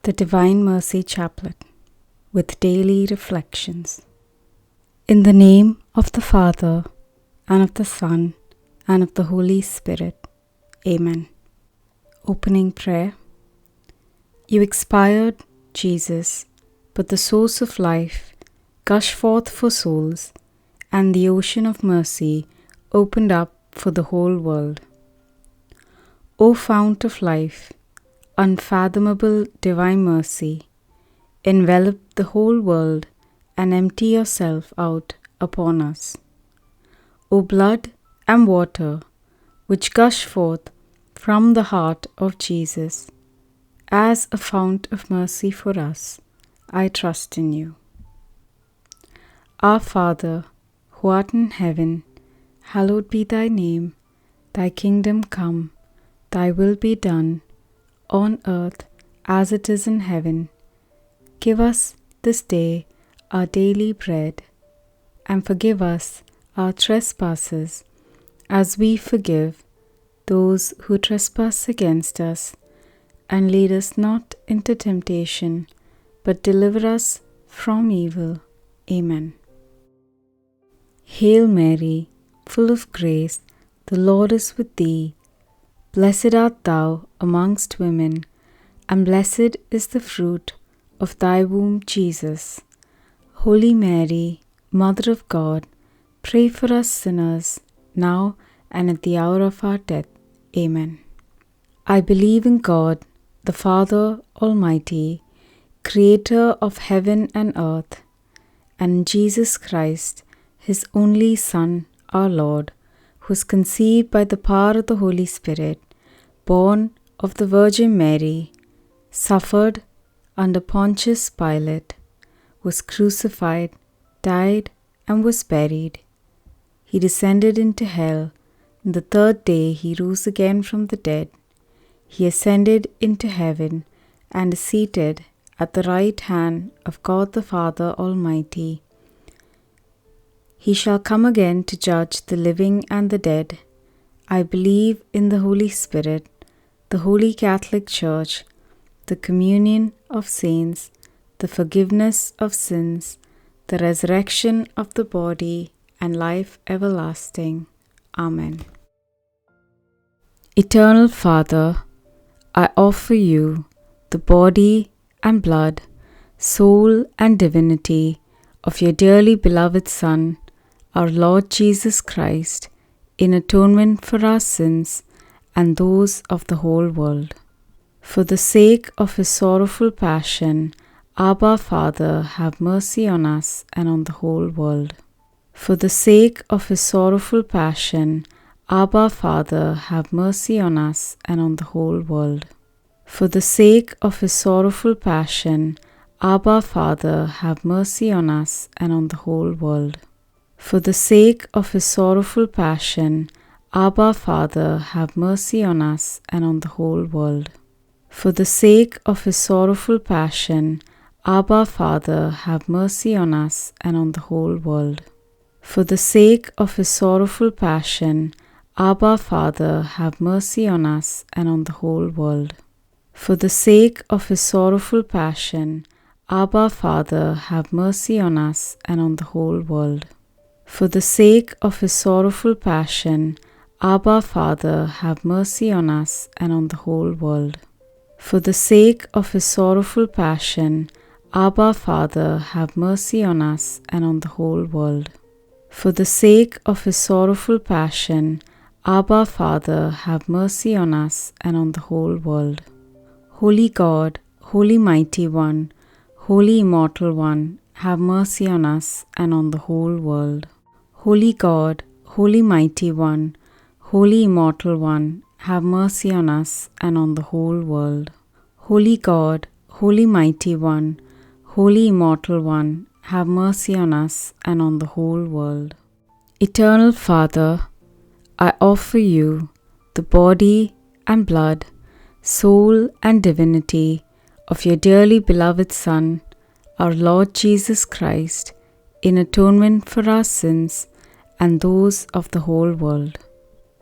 The Divine Mercy Chaplet with Daily Reflections. In the name of the Father, and of the Son, and of the Holy Spirit. Amen. Opening Prayer. You expired, Jesus, but the source of life gushed forth for souls, and the ocean of mercy opened up for the whole world. O Fount of Life, unfathomable divine mercy, envelop the whole world and empty yourself out upon us. O blood and water, which gush forth from the heart of Jesus, as a fount of mercy for us, I trust in you. Our Father, who art in heaven, hallowed be thy name. Thy kingdom come, thy will be done, on earth as it is in heaven. Give us this day our daily bread, and forgive us our trespasses, as we forgive those who trespass against us. And lead us not into temptation, but deliver us from evil. Amen. Hail Mary, full of grace, the Lord is with thee. Blessed art thou amongst women, and blessed is the fruit of thy womb, Jesus. Holy Mary, Mother of God, pray for us sinners, now and at the hour of our death. Amen. I believe in God, the Father Almighty, Creator of heaven and earth, and in Jesus Christ, His only Son, our Lord, who was conceived by the power of the Holy Spirit, born of the Virgin Mary, suffered under Pontius Pilate, was crucified, died, and was buried. He descended into hell. On the third day he rose again from the dead. He ascended into heaven and is seated at the right hand of God the Father Almighty. He shall come again to judge the living and the dead. I believe in the Holy Spirit, the Holy Catholic Church, the communion of saints, the forgiveness of sins, the resurrection of the body, and life everlasting. Amen. Eternal Father, I offer you the body and blood, soul and divinity of your dearly beloved Son, our Lord Jesus Christ, in atonement for our sins and those of the whole world. For the sake of his sorrowful passion, Abba Father, have mercy on us and on the whole world. For the sake of his sorrowful passion, Abba Father, have mercy on us and on the whole world. For the sake of his sorrowful passion, Abba Father, have mercy on us and on the whole world. For the sake of his sorrowful passion, Abba Father, have mercy on us and on the whole world. For the sake of his sorrowful passion, Abba Father, have mercy on us and on the whole world. For the sake of his sorrowful passion, Abba Father, have mercy on us and on the whole world. For the sake of his sorrowful passion, Abba Father, have mercy on us and on the whole world. For the sake of his sorrowful passion, Abba Father, have mercy on us and on the whole world. For the sake of his sorrowful passion, Abba Father, have mercy on us and on the whole world. For the sake of his sorrowful passion, Abba Father, have mercy on us and on the whole world. Holy God, Holy Mighty One, Holy Immortal One, have mercy on us and on the whole world. Holy God, Holy Mighty One, Holy Immortal One, have mercy on us and on the whole world. Holy God, Holy Mighty One, Holy Immortal One, have mercy on us and on the whole world. Eternal Father, I offer you the body and blood, soul and divinity of your dearly beloved Son, our Lord Jesus Christ, in atonement for our sins and those of the whole world.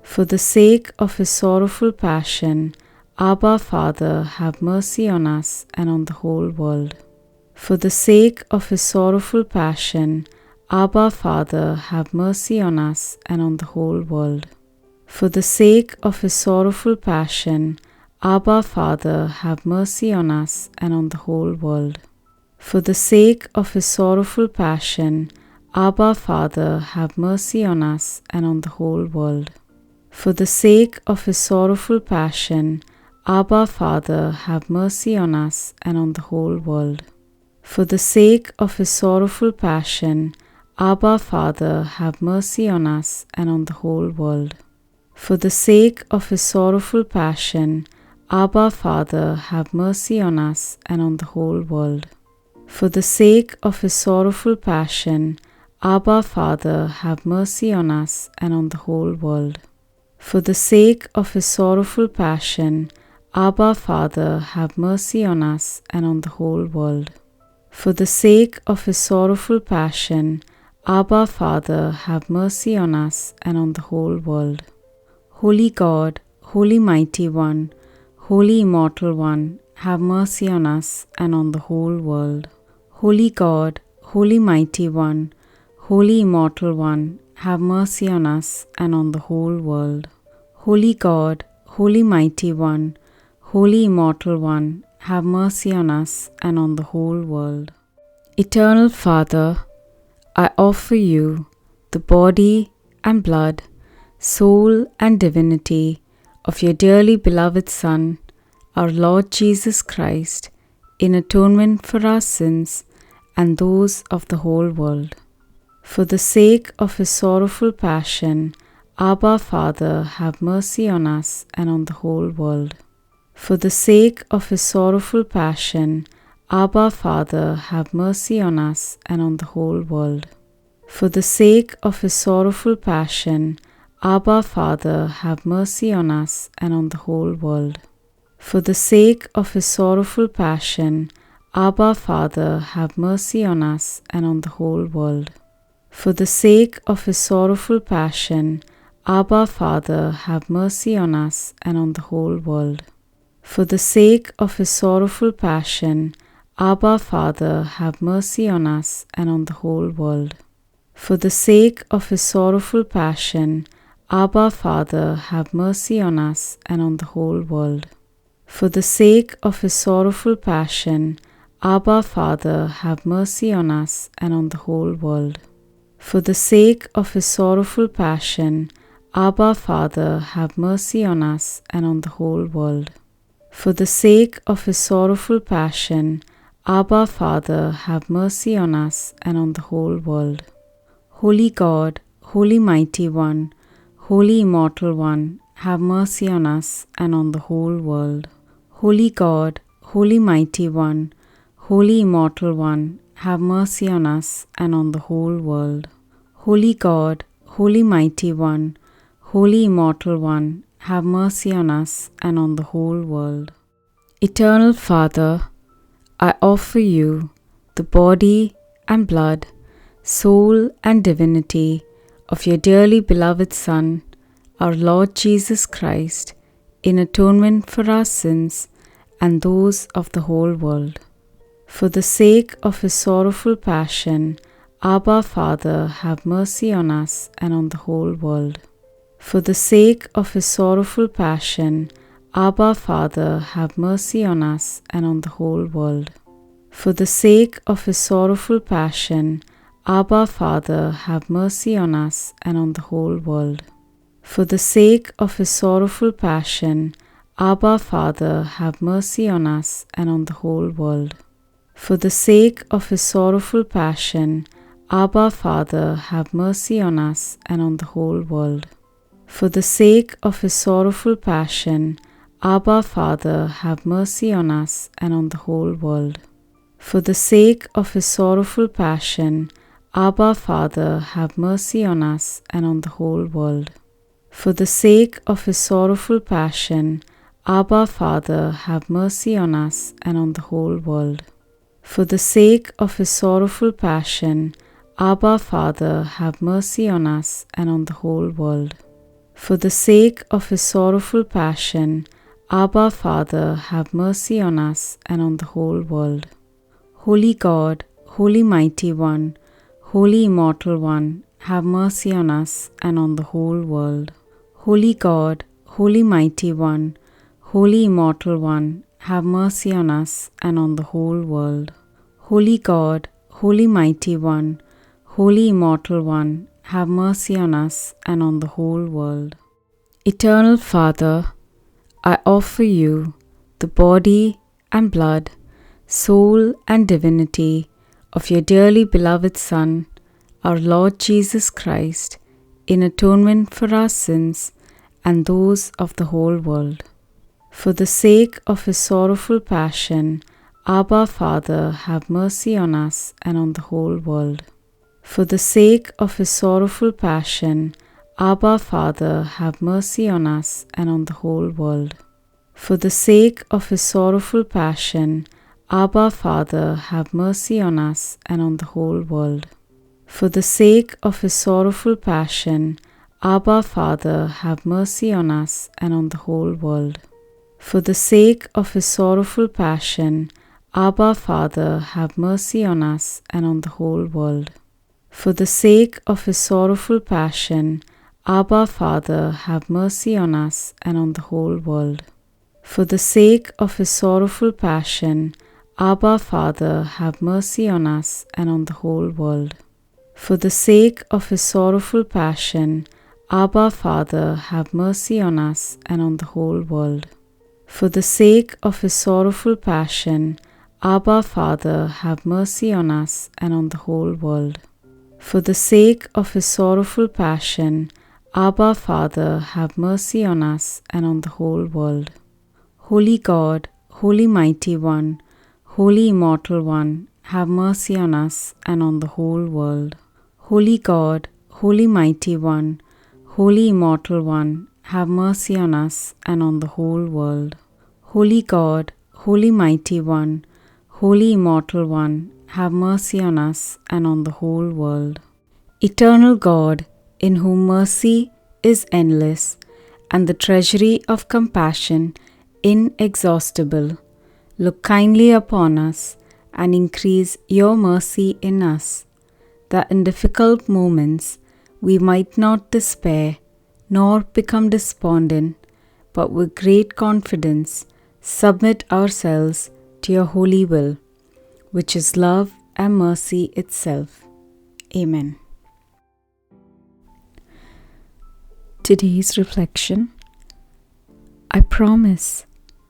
For the sake of his sorrowful passion, Abba, Father, have mercy on us and on the whole world. For the sake of his sorrowful passion, Abba, Father, have mercy on us and on the whole world. For the sake of his sorrowful passion, Abba, Father, have mercy on us and on the whole world. For the sake of his sorrowful passion, Abba, Father, have mercy on us and on the whole world. For the sake of his sorrowful passion, Abba, Father, have mercy on us and on the whole world. For the sake of his sorrowful passion, Abba, Father, have mercy on us and on the whole world. For the sake of his sorrowful passion, Abba, Father, have mercy on us and on the whole world. For the sake of his sorrowful passion, Abba, Father, have mercy on us and on the whole world. For the sake of his sorrowful passion, Abba, Father, have mercy on us and on the whole world. For the sake of his sorrowful passion, Abba, Father, have mercy on us and on the whole world. Holy God, Holy Mighty One, Holy Immortal One, have mercy on us and on the whole world. Holy God, Holy Mighty One, Holy Immortal One, have mercy on us and on the whole world. Holy God, Holy Mighty One, Holy Immortal One, have mercy on us and on the whole world. Eternal Father, I offer you the body and blood, soul and divinity of your dearly beloved Son, our Lord Jesus Christ, in atonement for our sins and those of the whole world. For the sake of his sorrowful passion, Abba, Father, have mercy on us and on the whole world. For the sake of his sorrowful passion, Abba, Father, have mercy on us and on the whole world. For the sake of his sorrowful passion, Abba, Father, have mercy on us and on the whole world. For the sake of his sorrowful passion, Abba, Father, have mercy on us and on the whole world. For the sake of his sorrowful passion, Abba, Father, have mercy on us and on the whole world. For the sake of his sorrowful passion, Abba, Father, have mercy on us and on the whole world. For the sake of his sorrowful passion, Abba, Father, have mercy on us and on the whole world. For the sake of his sorrowful passion, Abba, Father, have mercy on us and on the whole world. For the sake of his sorrowful passion, Abba, Father, have mercy on us and on the whole world. For the sake of his sorrowful passion, Abba, Father, have mercy on us and on the whole world. Holy God, Holy Mighty One, Holy Immortal One, have mercy on us and on the whole world. Holy God, Holy Mighty One, Holy Immortal One, have mercy on us and on the whole world. Holy God, Holy Mighty One, Holy Immortal One, have mercy on us and on the whole world. Eternal Father, I offer you the body and blood, soul and divinity of your dearly beloved Son, our Lord Jesus Christ, in atonement for our sins and those of the whole world. For the sake of his sorrowful passion, Abba, Father, have mercy on us and on the whole world. For the sake of his sorrowful passion, Abba, Father, have mercy on us and on the whole world. For the sake of his sorrowful passion, Abba, Father, have mercy on us and on the whole world. For the sake of his sorrowful passion, Abba, Father, have mercy on us and on the whole world. For the sake of his sorrowful passion, Abba, Father, have mercy on us and on the whole world. For the sake of his sorrowful passion, Abba, Father, have mercy on us and on the whole world. For the sake of his sorrowful passion, Abba, Father, have mercy on us and on the whole world. For the sake of his sorrowful passion, Abba, Father, have mercy on us and on the whole world. For the sake of his sorrowful passion, Abba, Father, have mercy on us and on the whole world. For the sake of his sorrowful passion, Abba, Father, have mercy on us and on the whole world. Holy God, Holy Mighty One, Holy Immortal One, have mercy on us and on the whole world. Holy God, Holy Mighty One, Holy Immortal One, have mercy on us and on the whole world. Holy God, Holy Mighty One, Holy Immortal One, have mercy on us and on the whole world. Eternal Father, I offer you the body and blood, soul and divinity of your dearly beloved Son, our Lord Jesus Christ, in atonement for our sins and those of the whole world. For the sake of his sorrowful passion, Abba, Father, have mercy on us and on the whole world. For the sake of his sorrowful passion, Abba, Father, have mercy on us and on the whole world. For the sake of his sorrowful passion, Abba, Father, have mercy on us and on the whole world. For the sake of his sorrowful passion, Abba, Father, have mercy on us and on the whole world. For the sake of his sorrowful passion, Abba, Father, have mercy on us and on the whole world. For the sake of his sorrowful passion, Abba, Father, have mercy on us and on the whole world. For the sake of his sorrowful passion, Abba, Father, have mercy on us and on the whole world. For the sake of his sorrowful passion, Abba, Father, have mercy on us and on the whole world. For the sake of his sorrowful passion, Abba, Father, have mercy on us and on the whole world. For the sake of his sorrowful passion, Abba, Father, have mercy on us and on the whole world. Holy God, Holy Mighty One, Holy Immortal One, have mercy on us and on the whole world. Holy God, Holy Mighty One, Holy Immortal One, have mercy on us and on the whole world. Holy God, Holy Mighty One, Holy Immortal One, have mercy on us and on the whole world. Eternal God, in whom mercy is endless and the treasury of compassion inexhaustible, look kindly upon us and increase your mercy in us, that in difficult moments we might not despair nor become despondent, but with great confidence submit ourselves to your holy will, which is love and mercy itself. Amen. Today's reflection: I promise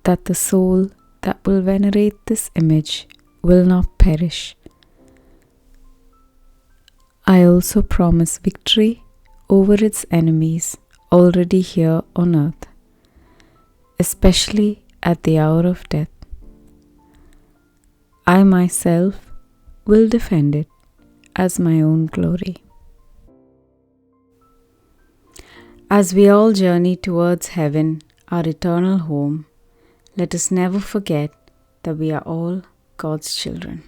that the soul that will venerate this image will not perish. I also promise victory over its enemies already here on earth, especially at the hour of death. I myself will defend it as my own glory. As we all journey towards heaven, our eternal home, let us never forget that we are all God's children.